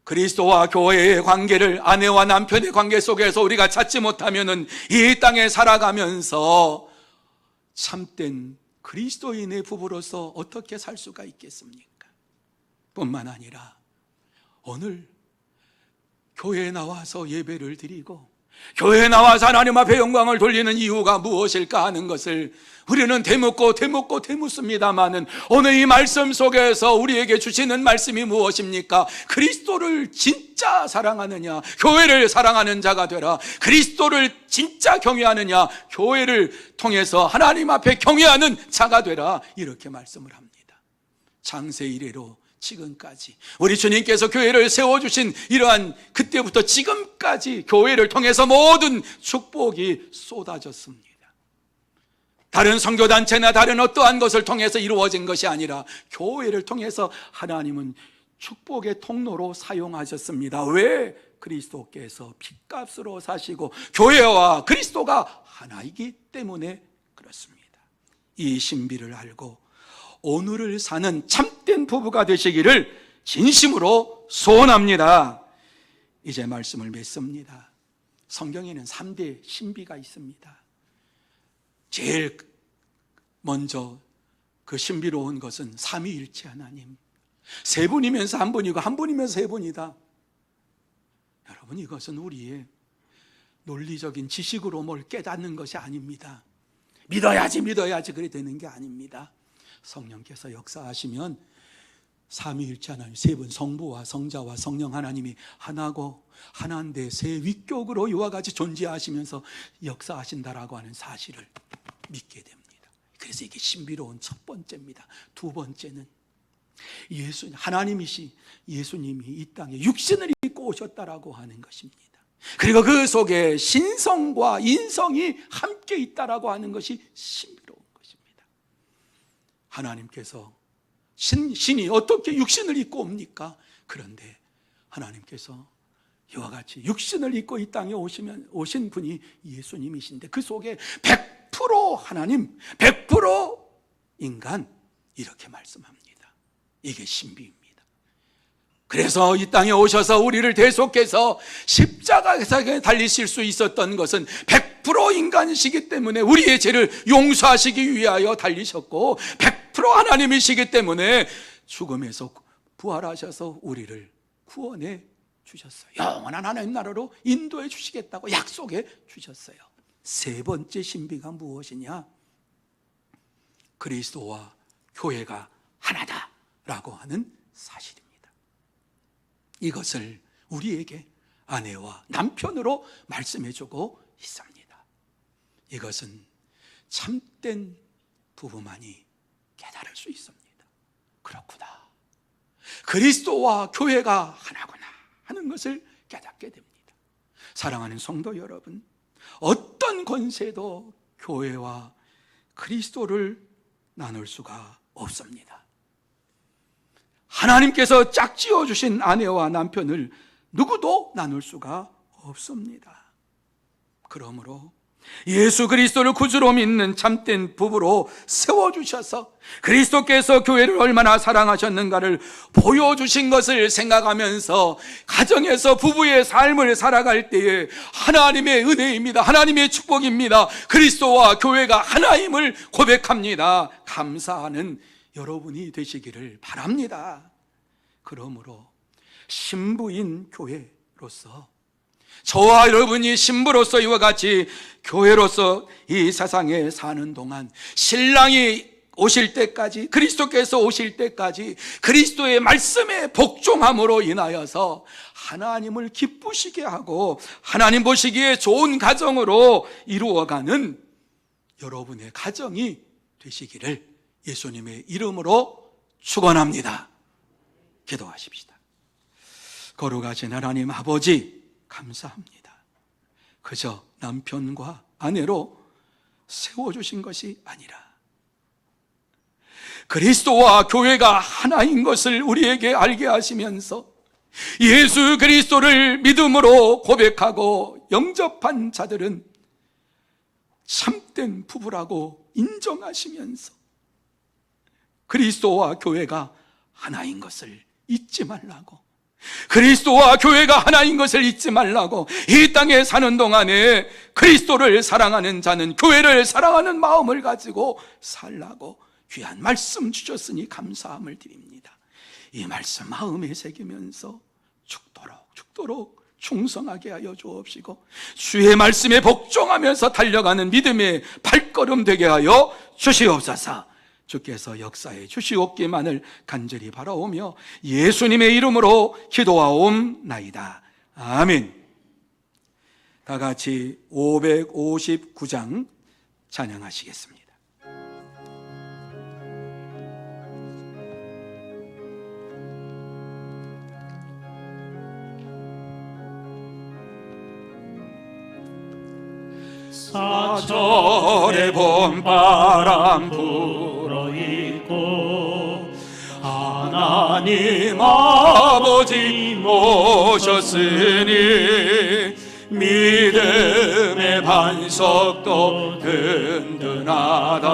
그리스도와 교회의 관계를, 아내와 남편의 관계 속에서 우리가 찾지 못하면은 이 땅에 살아가면서 참된 그리스도인의 부부로서 어떻게 살 수가 있겠습니까? 뿐만 아니라 오늘 교회에 나와서 예배를 드리고 교회에 나와서 하나님 앞에 영광을 돌리는 이유가 무엇일까 하는 것을 우리는 되묻습니다마는 오늘 이 말씀 속에서 우리에게 주시는 말씀이 무엇입니까? 그리스도를 진짜 사랑하느냐, 교회를 사랑하는 자가 되라. 그리스도를 진짜 경외하느냐, 교회를 통해서 하나님 앞에 경외하는 자가 되라. 이렇게 말씀을 합니다. 창세 이래로 지금까지 우리 주님께서 교회를 세워주신 이러한 그때부터 지금까지 교회를 통해서 모든 축복이 쏟아졌습니다. 다른 선교단체나 다른 어떠한 것을 통해서 이루어진 것이 아니라 교회를 통해서 하나님은 축복의 통로로 사용하셨습니다. 왜? 그리스도께서 핏값으로 사시고 교회와 그리스도가 하나이기 때문에 그렇습니다. 이 신비를 알고 오늘을 사는 참된 부부가 되시기를 진심으로 소원합니다. 이제 말씀을 맺습니다. 성경에는 3대 신비가 있습니다. 제일 먼저 그 신비로운 것은 삼위일체 하나님. 세 분이면서 한 분이고 한 분이면서 세 분이다. 여러분, 이것은 우리의 논리적인 지식으로 뭘 깨닫는 것이 아닙니다. 믿어야지 그래 되는 게 아닙니다. 성령께서 역사하시면 삼위일체 하나님, 세 분, 성부와 성자와 성령 하나님이 하나고 하나인데 세 위격으로 이와 같이 존재하시면서 역사하신다라고 하는 사실을 믿게 됩니다. 그래서 이게 신비로운 첫 번째입니다. 두 번째는 하나님이시 예수님이 이 땅에 육신을 입고 오셨다라고 하는 것입니다. 그리고 그 속에 신성과 인성이 함께 있다라고 하는 것이 신비로운 것입니다. 하나님께서 신이 어떻게 육신을 입고 옵니까? 그런데 하나님께서 이와 같이 육신을 입고 이 땅에 오신 분이 예수님이신데 그 속에 100% 하나님, 100% 인간, 이렇게 말씀합니다. 이게 신비입니다. 그래서 이 땅에 오셔서 우리를 대속해서 십자가에 달리실 수 있었던 것은 100% 인간이시기 때문에 우리의 죄를 용서하시기 위하여 달리셨고 100% 하나님이시기 때문에 죽음에서 부활하셔서 우리를 구원해 주셨어요. 영원한 하나님 나라로 인도해 주시겠다고 약속해 주셨어요. 세 번째 신비가 무엇이냐? 그리스도와 교회가 하나다라고 하는 사실입니다. 이것을 우리에게 아내와 남편으로 말씀해주고 있습니다. 이것은 참된 부부만이 깨달을 수 있습니다. 그렇구나, 그리스도와 교회가 하나구나 하는 것을 깨닫게 됩니다. 사랑하는 성도 여러분, 어떤 권세도 교회와 그리스도를 나눌 수가 없습니다. 하나님께서 짝지어 주신 아내와 남편을 누구도 나눌 수가 없습니다. 그러므로 예수 그리스도를 구주로 믿는 참된 부부로 세워주셔서 그리스도께서 교회를 얼마나 사랑하셨는가를 보여주신 것을 생각하면서 가정에서 부부의 삶을 살아갈 때에 하나님의 은혜입니다. 하나님의 축복입니다. 그리스도와 교회가 하나임을 고백합니다. 감사하는 여러분이 되시기를 바랍니다. 그러므로 신부인 교회로서, 저와 여러분이 신부로서 이와 같이 교회로서 이 세상에 사는 동안 신랑이 오실 때까지, 그리스도께서 오실 때까지 그리스도의 말씀에 복종함으로 인하여서 하나님을 기쁘시게 하고 하나님 보시기에 좋은 가정으로 이루어가는 여러분의 가정이 되시기를 예수님의 이름으로 축원합니다. 기도하십시다. 거룩하신 하나님 아버지, 감사합니다. 그저 남편과 아내로 세워주신 것이 아니라 그리스도와 교회가 하나인 것을 우리에게 알게 하시면서 예수 그리스도를 믿음으로 고백하고 영접한 자들은 참된 부부라고 인정하시면서 그리스도와 교회가 하나인 것을 잊지 말라고, 그리스도와 교회가 하나인 것을 잊지 말라고, 이 땅에 사는 동안에 그리스도를 사랑하는 자는 교회를 사랑하는 마음을 가지고 살라고 귀한 말씀 주셨으니 감사함을 드립니다. 이 말씀 마음에 새기면서 죽도록 충성하게 하여 주옵시고 주의 말씀에 복종하면서 달려가는 믿음의 발걸음 되게 하여 주시옵소서. 주께서 역사해 주시옵기만을 간절히 바라오며 예수님의 이름으로 기도하옵나이다. 아멘. 다 같이 559장 찬양하시겠습니다. 사철의 봄바람 불어있고 하나님 아버지 모셨으니 믿음의 반석도 든든하다.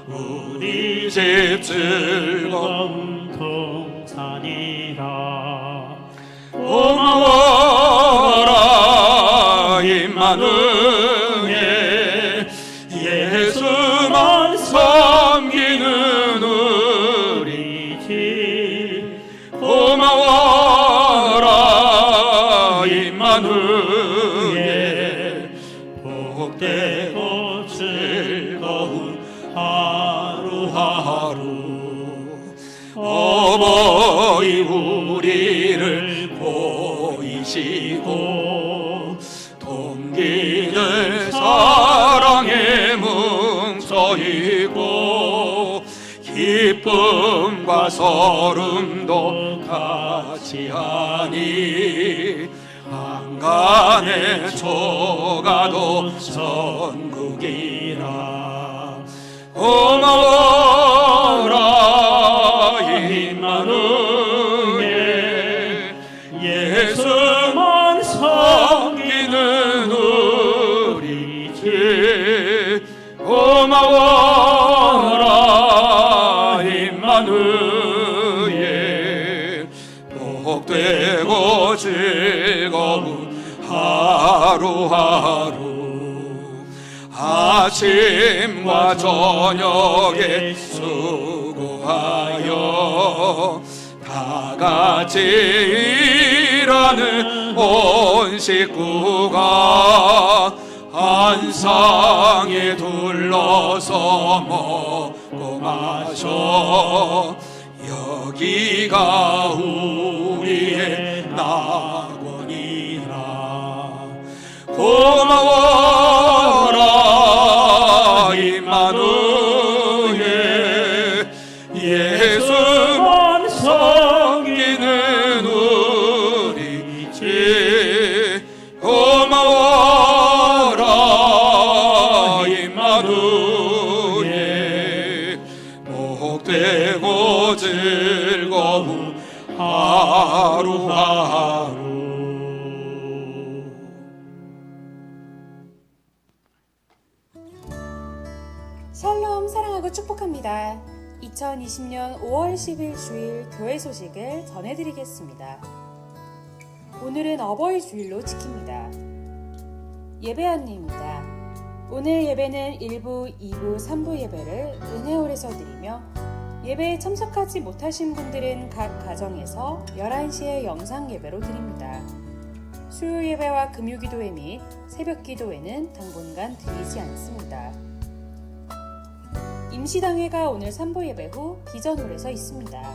우리 집 즐거운 동산이라. 고마워라 임마누엘, 예수만 섬기는 우리 집. 고마워라 임마누엘, 복되고 즐거운 하루하루. 어버이 우리를 보이시고 동기들 사랑에 뭉쳐있고 기쁨과 서름도 같이 하니 한간의 초가도 천국이라. 고마워라 임마누엘, 예수만 섬기는 우리 집. 고마워라 임마누엘, 복되고 즐거운 하루하루. 아침과 저녁에 수고하여 다 같이 일하는 온 식구가 한 상에 둘러서 먹고 마셔. 여기가 우리의 낙원이라. 고마워라 임마누엘, 예수만 섬기는 우리 집. 고마워라 임마누엘, 복되고 즐거운 하루하루. 샬롬, 사랑하고 축복합니다. 2020년 5월 10일 주일 교회 소식을 전해드리겠습니다. 오늘은 어버이 주일로 지킵니다. 예배 안내입니다. 오늘 예배는 1부, 2부, 3부 예배를 은혜홀에서 드리며 예배에 참석하지 못하신 분들은 각 가정에서 11시에 영상 예배로 드립니다. 수요 예배와 금요 기도회 및 새벽 기도회는 당분간 드리지 않습니다. 임시당회가 오늘 3부 예배 후 비전홀에서 있습니다.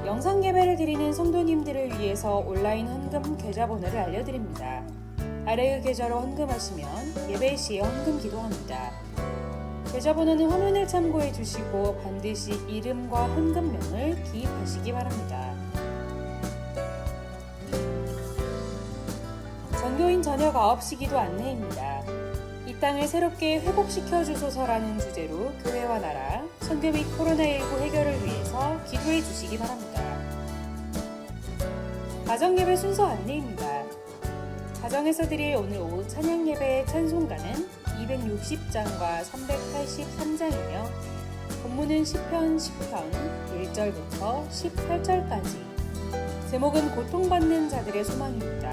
영상 예배를 드리는 성도님들을 위해서 온라인 헌금 계좌번호를 알려드립니다. 아래의 계좌로 헌금하시면 예배 시에 헌금 기도합니다. 계좌번호는 화면을 참고해 주시고 반드시 이름과 헌금명을 기입하시기 바랍니다. 전교인 저녁 9시 기도 안내입니다. 이 땅을 새롭게 회복시켜 주소서라는 주제로 교회와 나라, 선교 및 코로나19 해결을 위해서 기도해 주시기 바랍니다. 가정예배 순서 안내입니다. 가정에서 드릴 오늘 오후 찬양예배의 찬송가는 260장과 383장이며 본문은 시편 10편 1절부터 18절까지. 제목은 고통받는 자들의 소망입니다.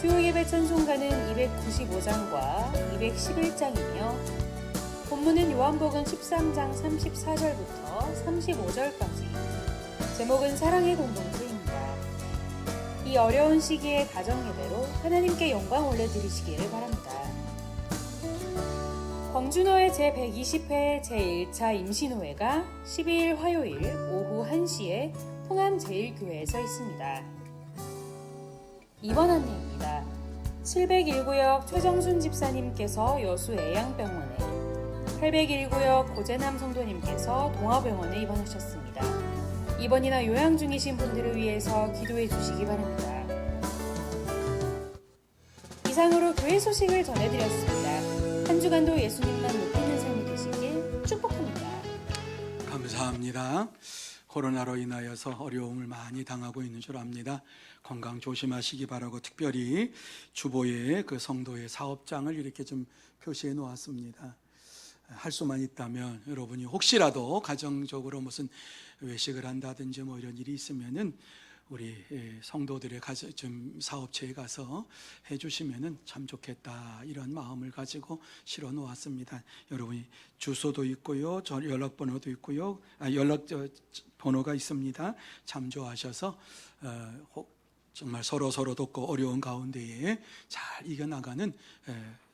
수요 예배 찬송가는 295장과 211장이며 본문은 요한복음 13장 34절부터 35절까지. 제목은 사랑의 공동체입니다. 이 어려운 시기에 가정예배로 하나님께 영광 올려드리시기를 바랍니다. 광주노회 제120회 제1차 임시노회가 12일 화요일 오후 1시에 통암 제1교회에서 있습니다. 입원 안내입니다. 701구역 최정순 집사님께서 여수 애양병원에, 801구역 고재남 성도님께서 동아병원에 입원하셨습니다. 입원이나 요양 중이신 분들을 위해서 기도해 주시기 바랍니다. 이상으로 교회 소식을 전해드렸습니다. 한 주간도 예수님만 높이는 삶이 되시길 축복합니다. 감사합니다. 코로나로 인하여서 어려움을 많이 당하고 있는 줄 압니다. 건강 조심하시기 바라고 특별히 주보에 그 성도의 사업장을 이렇게 좀 표시해 놓았습니다. 할 수만 있다면 여러분이 혹시라도 가정적으로 무슨 외식을 한다든지 뭐 이런 일이 있으면은 우리 성도들의 좀 사업체에 가서 해주시면은 참 좋겠다, 이런 마음을 가지고 실어 놓았습니다. 여러분이 주소도 있고요, 연락번호도 있고요, 연락번호가 있습니다. 참조하셔서 정말 서로 돕고 어려운 가운데에 잘 이겨나가는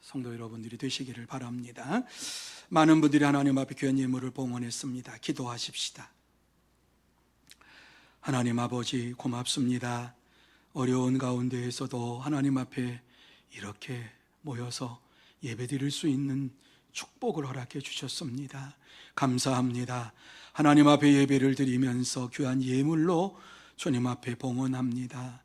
성도 여러분들이 되시기를 바랍니다. 많은 분들이 하나님 앞에 귀한 예물을 봉헌했습니다. 기도하십시다. 하나님 아버지, 고맙습니다. 어려운 가운데에서도 하나님 앞에 이렇게 모여서 예배드릴 수 있는 축복을 허락해 주셨습니다. 감사합니다. 하나님 앞에 예배를 드리면서 귀한 예물로 주님 앞에 봉헌합니다.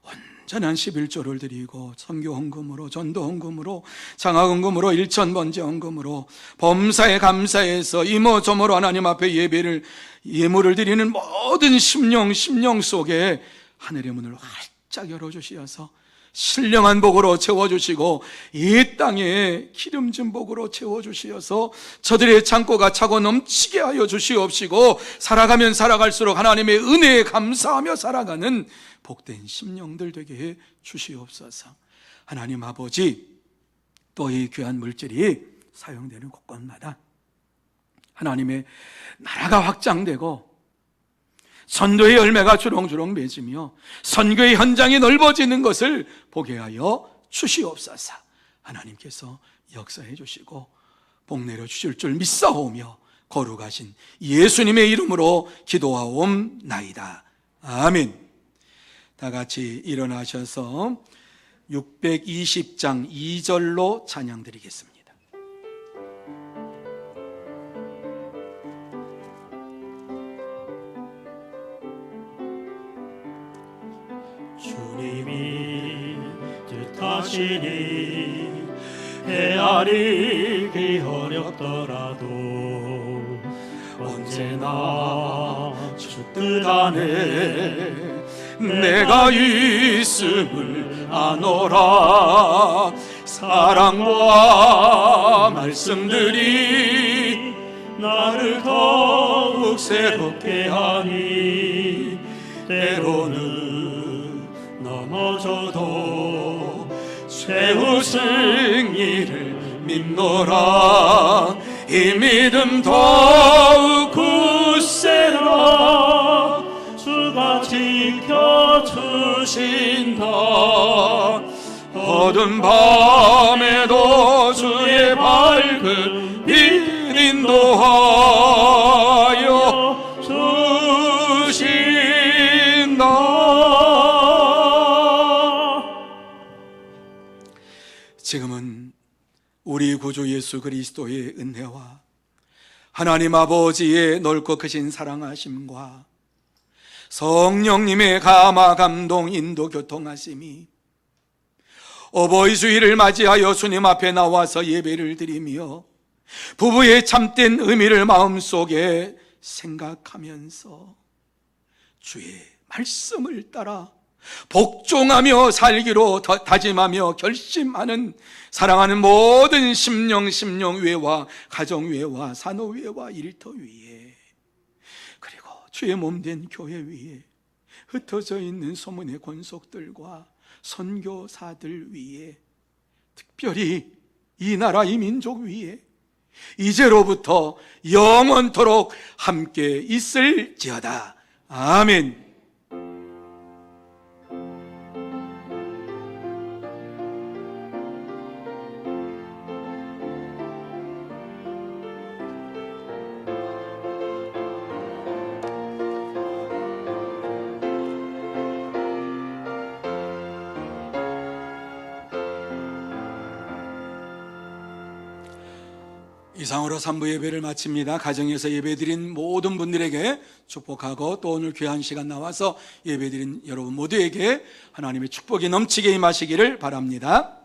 온전한 11조를 드리고 선교 헌금으로, 전도 헌금으로, 장학 헌금으로, 일천 번제 헌금으로, 범사에 감사해서 이모저모로 하나님 앞에 예물을 드리는 모든 심령 속에 하늘의 문을 활짝 열어주시어서 신령한 복으로 채워주시고 이 땅에 기름진 복으로 채워주시어서 저들의 창고가 차고 넘치게 하여 주시옵시고, 살아가면 살아갈수록 하나님의 은혜에 감사하며 살아가는 복된 심령들 되게 해 주시옵소서. 하나님 아버지, 또 이 귀한 물질이 사용되는 곳곳마다 하나님의 나라가 확장되고 선교의 열매가 주렁주렁 맺으며 선교의 현장이 넓어지는 것을 보게 하여 주시옵소서. 하나님께서 역사해 주시고 복 내려 주실 줄 믿사오며 거룩하신 예수님의 이름으로 기도하옵나이다. 아멘. 다 같이 일어나셔서 620장 2절로 찬양 드리겠습니다. 주님이 뜻하시니 헤아리기 어렵더라도 언제나 주 뜻 안에 내가 있음을 아노라. 사랑과 말씀들이 나를 더욱 새롭게 하니 때로는 넘어져도 최후 승리를 믿노라. 이 믿음 더욱 굳세라. 주가 지켜주신다. 어두운 밤에도 주의 밝은 빛 인도하여 주신다. 지금은 우리 구주 예수 그리스도의 은혜와 하나님 아버지의 넓고 크신 사랑하심과 성령님의 감화 감동 인도 교통하심이 어버이 주일을 맞이하여 주님 앞에 나와서 예배를 드리며 부부의 참된 의미를 마음속에 생각하면서 주의 말씀을 따라 복종하며 살기로 다짐하며 결심하는 사랑하는 모든 심령 위에와 가정 위에와 산업 위에와 일터 위에, 그리고 주의 몸된 교회 위에 흩어져 있는 소문의 권속들과 선교사들 위에, 특별히 이 나라 이 민족 위에 이제로부터 영원토록 함께 있을지어다. 아멘. 이상으로 3부 예배를 마칩니다. 가정에서 예배드린 모든 분들에게 축복하고 또 오늘 귀한 시간 나와서 예배드린 여러분 모두에게 하나님의 축복이 넘치게 임하시기를 바랍니다.